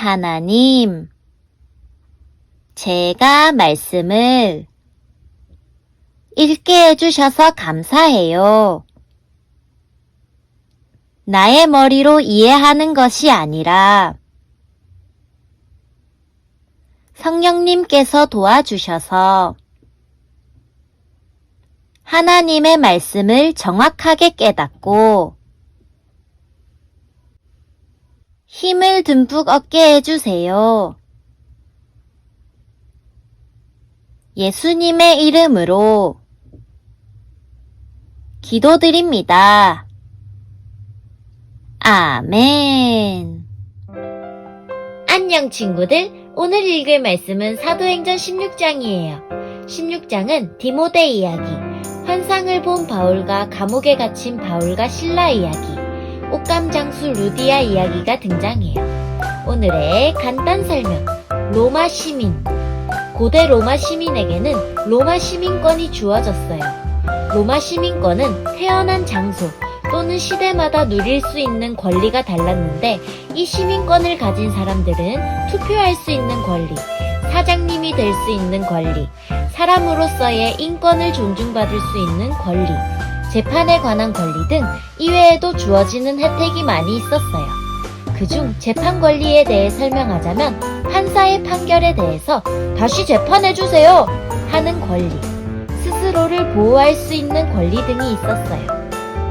하나님, 제가 말씀을 읽게 해주셔서 감사해요. 나의 머리로 이해하는 것이 아니라 성령님께서 도와주셔서 하나님의 말씀을 정확하게 깨닫고 힘을 듬뿍 얻게 해주세요. 예수님의 이름으로 기도드립니다. 아멘. 안녕 친구들, 오늘 읽을 말씀은 사도행전 16장이에요. 16장은 디모데 이야기, 환상을 본 바울과 감옥에 갇힌 바울과 실라 이야기, 옷감 장수 루디아 이야기가 등장해요. 오늘의 간단 설명, 로마 시민. 고대 로마 시민에게는 로마 시민권이 주어졌어요. 로마 시민권은 태어난 장소 또는 시대마다 누릴 수 있는 권리가 달랐는데 이 시민권을 가진 사람들은 투표할 수 있는 권리, 사장님이 될 수 있는 권리, 사람으로서의 인권을 존중받을 수 있는 권리, 재판에 관한 권리 등 이외에도 주어지는 혜택이 많이 있었어요. 그중 재판 권리에 대해 설명하자면 판사의 판결에 대해서 다시 재판해주세요 하는 권리, 스스로를 보호할 수 있는 권리 등이 있었어요.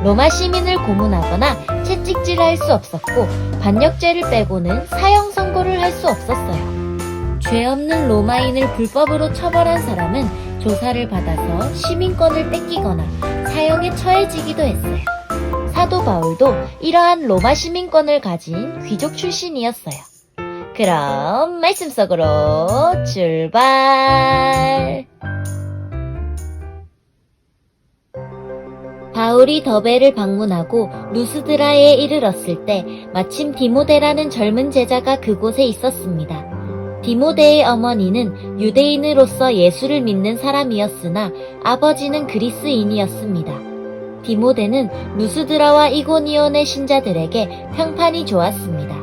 로마 시민을 고문하거나 채찍질할 수 없었고 반역죄를 빼고는 사형 선고를 할 수 없었어요. 죄 없는 로마인을 불법으로 처벌한 사람은 조사를 받아서 시민권을 뺏기거나 사형에 처해지기도 했어요. 사도 바울도 이러한 로마 시민권을 가진 귀족 출신이었어요. 그럼 말씀 속으로 출발! 바울이 더베를 방문하고 루스드라에 이르렀을 때 마침 디모데라는 젊은 제자가 그곳에 있었습니다. 디모데의 어머니는 유대인으로서 예수를 믿는 사람이었으나 아버지는 그리스인이었습니다. 디모데는 루스드라와 이고니온의 신자들에게 평판이 좋았습니다.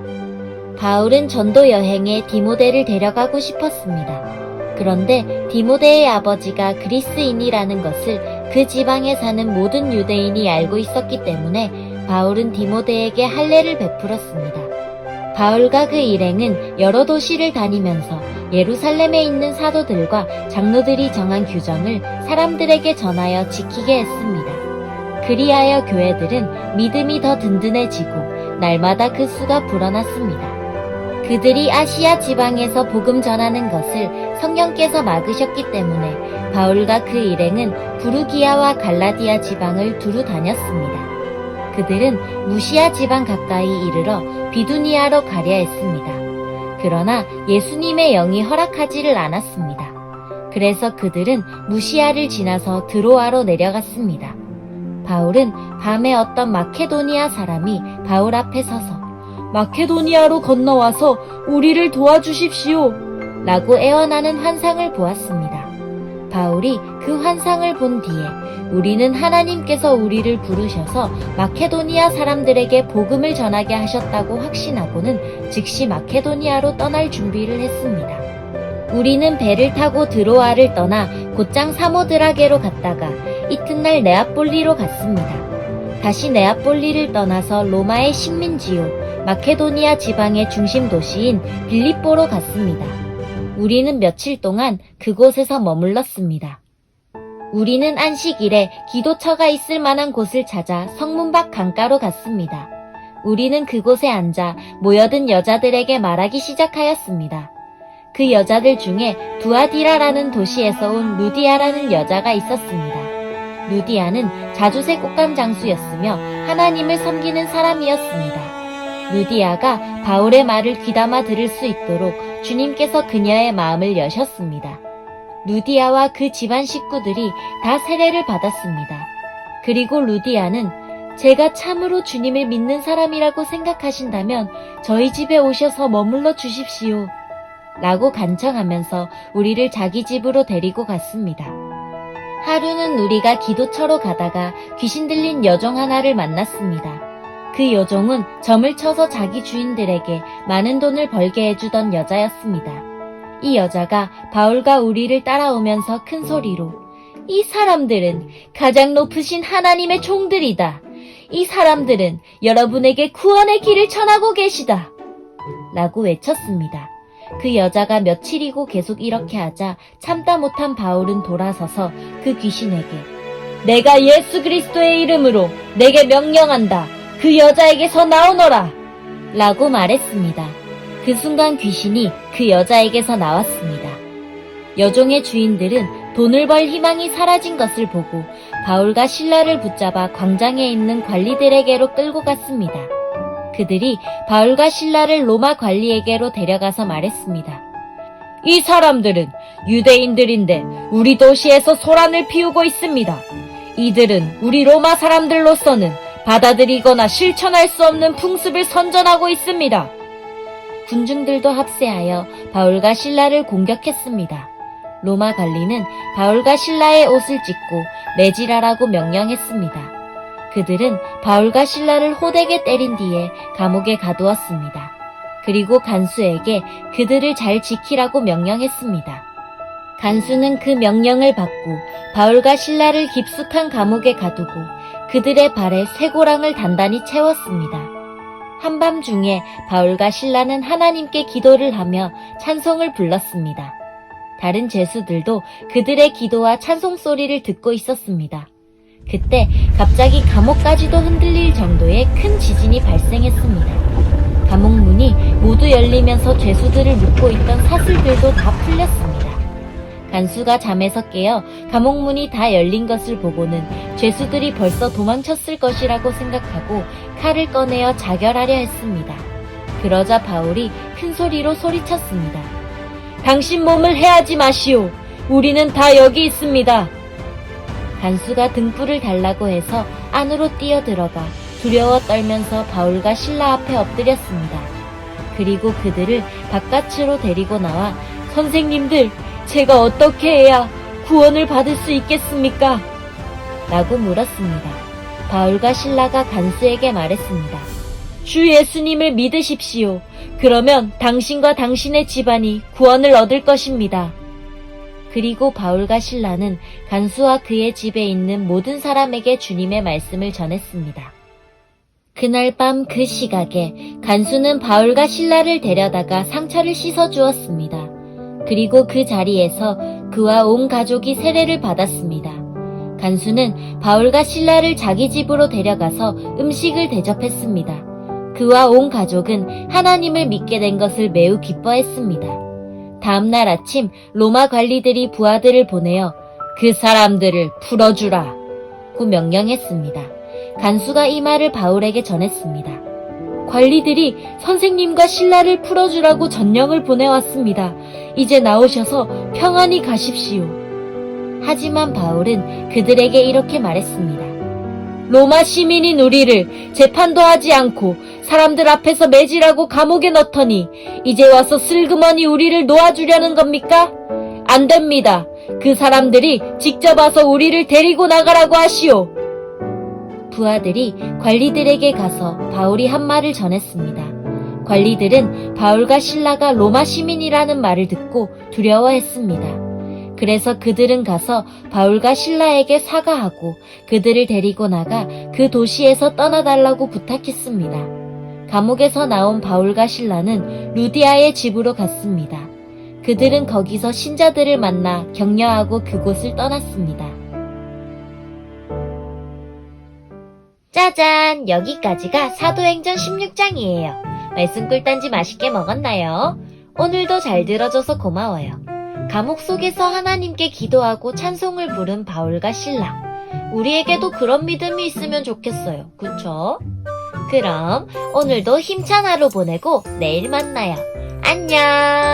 바울은 전도 여행에 디모데를 데려가고 싶었습니다. 그런데 디모데의 아버지가 그리스인이라는 것을 그 지방에 사는 모든 유대인이 알고 있었기 때문에 바울은 디모데에게 할례를 베풀었습니다. 바울과 그 일행은 여러 도시를 다니면서 예루살렘에 있는 사도들과 장로들이 정한 규정을 사람들에게 전하여 지키게 했습니다. 그리하여 교회들은 믿음이 더 든든해지고 날마다 그 수가 불어났습니다. 그들이 아시아 지방에서 복음 전하는 것을 성령께서 막으셨기 때문에 바울과 그 일행은 부르기아와 갈라디아 지방을 두루 다녔습니다. 그들은 무시아 지방 가까이 이르러 비두니아로 가려 했습니다. 그러나 예수님의 영이 허락하지를 않았습니다. 그래서 그들은 무시아를 지나서 드로아로 내려갔습니다. 바울은 밤에 어떤 마케도니아 사람이 바울 앞에 서서 마케도니아로 건너와서 우리를 도와주십시오 라고 애원하는 환상을 보았습니다. 바울이 그 환상을 본 뒤에 우리는 하나님께서 우리를 부르셔서 마케도니아 사람들에게 복음을 전하게 하셨다고 확신하고는 즉시 마케도니아로 떠날 준비를 했습니다. 우리는 배를 타고 드로아를 떠나 곧장 사모드라게로 갔다가 이튿날 네아폴리로 갔습니다. 다시 네아폴리를 떠나서 로마의 식민지요 마케도니아 지방의 중심 도시인 빌립보로 갔습니다. 우리는 며칠 동안 그곳에서 머물렀습니다. 우리는 안식일에 기도처가 있을 만한 곳을 찾아 성문 밖 강가로 갔습니다. 우리는 그곳에 앉아 모여든 여자들에게 말하기 시작하였습니다. 그 여자들 중에 두아디라라는 도시에서 온 루디아라는 여자가 있었습니다. 루디아는 자주색 옷감 장수였으며 하나님을 섬기는 사람이었습니다. 루디아가 바울의 말을 귀담아 들을 수 있도록 주님께서 그녀의 마음을 여셨습니다. 루디아와 그 집안 식구들이 다 세례를 받았습니다. 그리고 루디아는 제가 참으로 주님을 믿는 사람이라고 생각하신다면 저희 집에 오셔서 머물러 주십시오 라고 간청하면서 우리를 자기 집으로 데리고 갔습니다. 하루는 우리가 기도처로 가다가 귀신 들린 여종 하나를 만났습니다. 그 여종은 점을 쳐서 자기 주인들에게 많은 돈을 벌게 해주던 여자였습니다. 이 여자가 바울과 우리를 따라오면서 큰 소리로 이 사람들은 가장 높으신 하나님의 종들이다. 이 사람들은 여러분에게 구원의 길을 전하고 계시다. 라고 외쳤습니다. 그 여자가 며칠이고 계속 이렇게 하자 참다 못한 바울은 돌아서서 그 귀신에게 내가 예수 그리스도의 이름으로 내게 명령한다. 그 여자에게서 나오너라. 라고 말했습니다. 그 순간 귀신이 그 여자에게서 나왔습니다. 여종의 주인들은 돈을 벌 희망이 사라진 것을 보고 바울과 실라를 붙잡아 광장에 있는 관리들에게로 끌고 갔습니다. 그들이 바울과 실라를 로마 관리에게로 데려가서 말했습니다. 이 사람들은 유대인들인데 우리 도시에서 소란을 피우고 있습니다. 이들은 우리 로마 사람들로서는 받아들이거나 실천할 수 없는 풍습을 선전하고 있습니다. 군중들도 합세하여 바울과 실라를 공격했습니다. 로마 관리는 바울과 실라의 옷을 찢고 매질하라고 명령했습니다. 그들은 바울과 실라를 호되게 때린 뒤에 감옥에 가두었습니다. 그리고 간수에게 그들을 잘 지키라고 명령했습니다. 간수는 그 명령을 받고 바울과 실라를 깊숙한 감옥에 가두고 그들의 발에 쇠고랑을 단단히 채웠습니다. 한밤중에 바울과 실라는 하나님께 기도를 하며 찬송을 불렀습니다. 다른 죄수들도 그들의 기도와 찬송 소리를 듣고 있었습니다. 그때 갑자기 감옥까지도 흔들릴 정도의 큰 지진이 발생했습니다. 감옥 문이 모두 열리면서 죄수들을 묶고 있던 사슬들도 다 풀렸습니다. 간수가 잠에서 깨어 감옥 문이 다 열린 것을 보고는 죄수들이 벌써 도망쳤을 것이라고 생각하고 칼을 꺼내어 자결하려 했습니다. 그러자 바울이 큰 소리로 소리쳤습니다. 당신 몸을 해하지 마시오. 우리는 다 여기 있습니다. 간수가 등불을 달라고 해서 안으로 뛰어들어가 두려워 떨면서 바울과 실라 앞에 엎드렸습니다. 그리고 그들을 바깥으로 데리고 나와 선생님들, 제가 어떻게 해야 구원을 받을 수 있겠습니까? 라고 물었습니다. 바울과 실라가 간수에게 말했습니다. 주 예수님을 믿으십시오. 그러면 당신과 당신의 집안이 구원을 얻을 것입니다. 그리고 바울과 실라는 간수와 그의 집에 있는 모든 사람에게 주님의 말씀을 전했습니다. 그날 밤 그 시각에 간수는 바울과 실라를 데려다가 상처를 씻어 주었습니다. 그리고 그 자리에서 그와 온 가족이 세례를 받았습니다. 간수는 바울과 실라를 자기 집으로 데려가서 음식을 대접했습니다. 그와 온 가족은 하나님을 믿게 된 것을 매우 기뻐했습니다. 다음날 아침 로마 관리들이 부하들을 보내어 그 사람들을 풀어주라 고 명령했습니다. 간수가 이 말을 바울에게 전했습니다. 관리들이 선생님과 실라를 풀어주라고 전령을 보내왔습니다. 이제 나오셔서 평안히 가십시오. 하지만 바울은 그들에게 이렇게 말했습니다. 로마 시민인 우리를 재판도 하지 않고 사람들 앞에서 매질하고 감옥에 넣더니 이제 와서 슬그머니 우리를 놓아주려는 겁니까? 안 됩니다. 그 사람들이 직접 와서 우리를 데리고 나가라고 하시오. 부하들이 관리들에게 가서 바울이 한 말을 전했습니다. 관리들은 바울과 실라가 로마 시민이라는 말을 듣고 두려워했습니다. 그래서 그들은 가서 바울과 실라에게 사과하고 그들을 데리고 나가 그 도시에서 떠나달라고 부탁했습니다. 감옥에서 나온 바울과 실라는 루디아의 집으로 갔습니다. 그들은 거기서 신자들을 만나 격려하고 그곳을 떠났습니다. 짜잔! 여기까지가 사도행전 16장이에요. 말씀 꿀단지 맛있게 먹었나요? 오늘도 잘 들어줘서 고마워요. 감옥 속에서 하나님께 기도하고 찬송을 부른 바울과 실라. 우리에게도 그런 믿음이 있으면 좋겠어요. 그쵸? 그럼 오늘도 힘찬 하루 보내고 내일 만나요. 안녕!